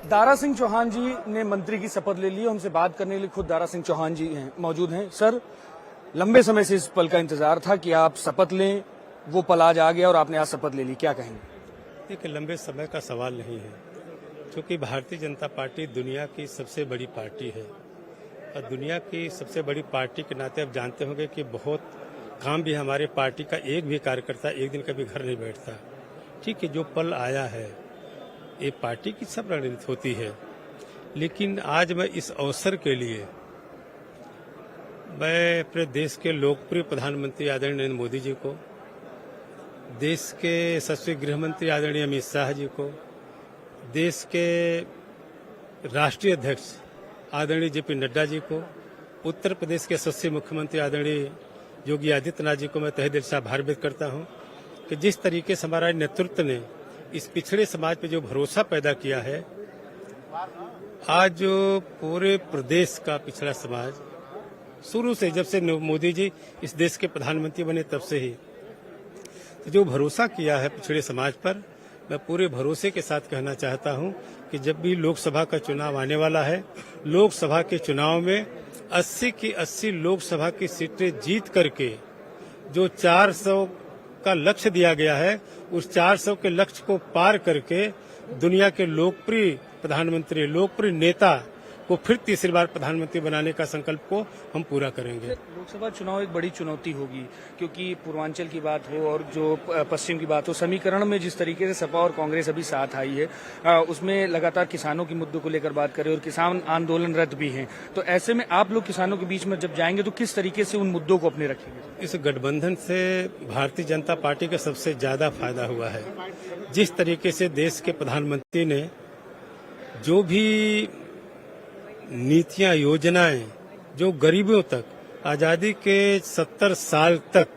दारा सिंह चौहान जी ने मंत्री की शपथ ले ली। हमसे बात करने के लिए खुद दारा सिंह चौहान जी मौजूद हैं। सर, लंबे समय से इस पल का इंतजार था कि आप शपथ लें, वो पल आज आ गया और आपने आज शपथ ले ली, क्या कहेंगे? देखिए, लंबे समय का सवाल नहीं है, क्योंकि भारतीय जनता पार्टी दुनिया की सबसे बड़ी पार्टी है और दुनिया की सबसे बड़ी पार्टी के नाते आप जानते होंगे कि बहुत काम भी हमारे पार्टी का एक भी कार्यकर्ता एक दिन कभी घर नहीं बैठता। ठीक है, जो पल आया है ये पार्टी की सब रणनीति होती है, लेकिन आज मैं इस अवसर के लिए मैं अपने देश के लोकप्रिय प्रधानमंत्री आदरणीय नरेंद्र मोदी जी को, देश के यशस्वी गृह मंत्री आदरणीय अमित शाह जी को, देश के राष्ट्रीय अध्यक्ष आदरणीय जेपी नड्डा जी को, उत्तर प्रदेश के यशस्वी मुख्यमंत्री आदरणीय योगी आदित्यनाथ जी को मैं तहे दिल से आभार व्यक्त करता हूं कि जिस तरीके से हमारा नेतृत्व ने इस पिछड़े समाज पे जो भरोसा पैदा किया है, आज जो पूरे प्रदेश का पिछड़ा समाज शुरू से, जब से मोदी जी इस देश के प्रधानमंत्री बने तब से ही तो जो भरोसा किया है पिछड़े समाज पर, मैं पूरे भरोसे के साथ कहना चाहता हूं कि जब भी लोकसभा का चुनाव आने वाला है, लोकसभा के चुनाव में 80 की 80 लोकसभा की सीटें जीत करके जो 400 का लक्ष्य दिया गया है, उस 400 के लक्ष्य को पार करके दुनिया के लोकप्रिय प्रधानमंत्री, लोकप्रिय नेता को फिर तीसरी बार प्रधानमंत्री बनाने का संकल्प को हम पूरा करेंगे। लोकसभा चुनाव एक बड़ी चुनौती होगी, क्योंकि पूर्वांचल की बात हो और जो पश्चिम की बात हो, समीकरण में जिस तरीके से सपा और कांग्रेस अभी साथ आई है, उसमें लगातार किसानों के मुद्दों को लेकर बात करें और किसान आंदोलनरत भी हैं, तो ऐसे में आप लोग किसानों के बीच में जब जाएंगे तो किस तरीके से उन मुद्दों को अपने रखेंगे? इस गठबंधन से भारतीय जनता पार्टी का सबसे ज्यादा फायदा हुआ है। जिस तरीके से देश के प्रधानमंत्री ने जो भी नीतियां, योजनाएं जो गरीबों तक, आजादी के 70 साल तक,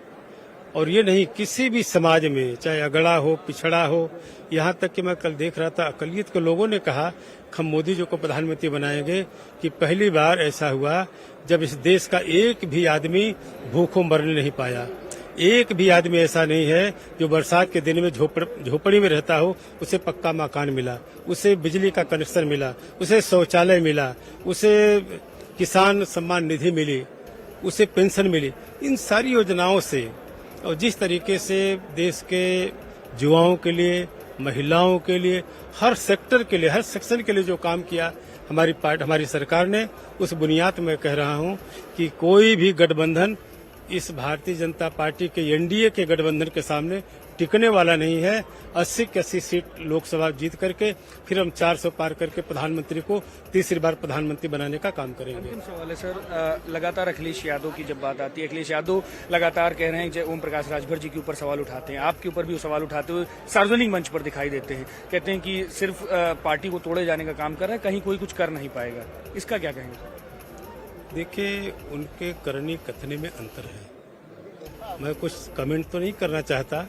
और ये नहीं किसी भी समाज में, चाहे अगड़ा हो, पिछड़ा हो, यहाँ तक कि मैं कल देख रहा था अकलियत के लोगों ने कहा हम मोदी जी को प्रधानमंत्री बनाएंगे, कि पहली बार ऐसा हुआ जब इस देश का एक भी आदमी भूखों मरने नहीं पाया। एक भी आदमी ऐसा नहीं है जो बरसात के दिन में झोपड़ी में रहता हो, उसे पक्का मकान मिला, उसे बिजली का कनेक्शन मिला, उसे शौचालय मिला, उसे किसान सम्मान निधि मिली, उसे पेंशन मिली। इन सारी योजनाओं से और जिस तरीके से देश के युवाओं के लिए, महिलाओं के लिए, हर सेक्टर के लिए, हर सेक्शन के लिए जो काम किया हमारी सरकार ने, उस बुनियाद में कह रहा हूं कि कोई भी गठबंधन इस भारतीय जनता पार्टी के एनडीए के गठबंधन के सामने टिकने वाला नहीं है। 80 की 80 सीट लोकसभा जीत करके फिर हम 400 पार करके प्रधानमंत्री को तीसरी बार प्रधानमंत्री बनाने का काम करेंगे। अंतिम सवाल है सर, लगातार अखिलेश यादव की जब बात आती है, अखिलेश यादव लगातार कह रहे हैं कि ओम प्रकाश राजभर जी के ऊपर सवाल उठाते हैं, आपके ऊपर भी वो सवाल उठाते हुए सार्वजनिक मंच पर दिखाई देते हैं, कहते हैं कि सिर्फ पार्टी को तोड़े जाने का काम कर रहा है, कहीं कोई कुछ कर नहीं पाएगा, इसका क्या कहेंगे? देखिए, उनके करनी कथनी में अंतर है। मैं कुछ कमेंट तो नहीं करना चाहता,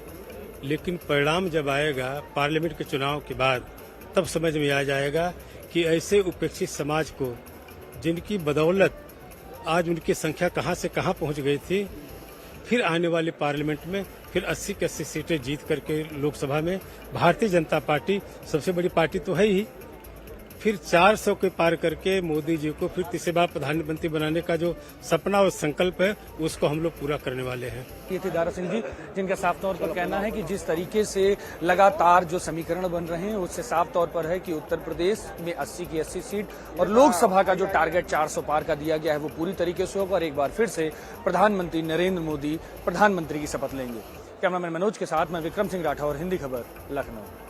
लेकिन परिणाम जब आएगा पार्लियामेंट के चुनाव के बाद, तब समझ में आ जाएगा कि ऐसे उपेक्षित समाज को, जिनकी बदौलत आज उनकी संख्या कहां से कहां पहुंच गई थी, फिर आने वाले पार्लियामेंट में फिर 80 की 80 सीटें जीत करके लोकसभा में भारतीय जनता पार्टी सबसे बड़ी पार्टी तो है ही, फिर 400 के पार करके मोदी जी को फिर तीसरी बार प्रधानमंत्री बनाने का जो सपना और संकल्प है, उसको हम लोग पूरा करने वाले हैं। ये थे दारा सिंह जी, जिनका साफ तौर पर कहना है कि जिस तरीके से लगातार जो समीकरण बन रहे हैं, उससे साफ तौर पर है कि उत्तर प्रदेश में 80 की 80 सीट और लोकसभा का जो टारगेट 400 पार का दिया गया है, वो पूरी तरीके से होगा और एक बार फिर से प्रधानमंत्री नरेंद्र मोदी प्रधानमंत्री की शपथ लेंगे। कैमरामैन मनोज के साथ मैं विक्रम सिंह राठौर, हिंदी खबर, लखनऊ।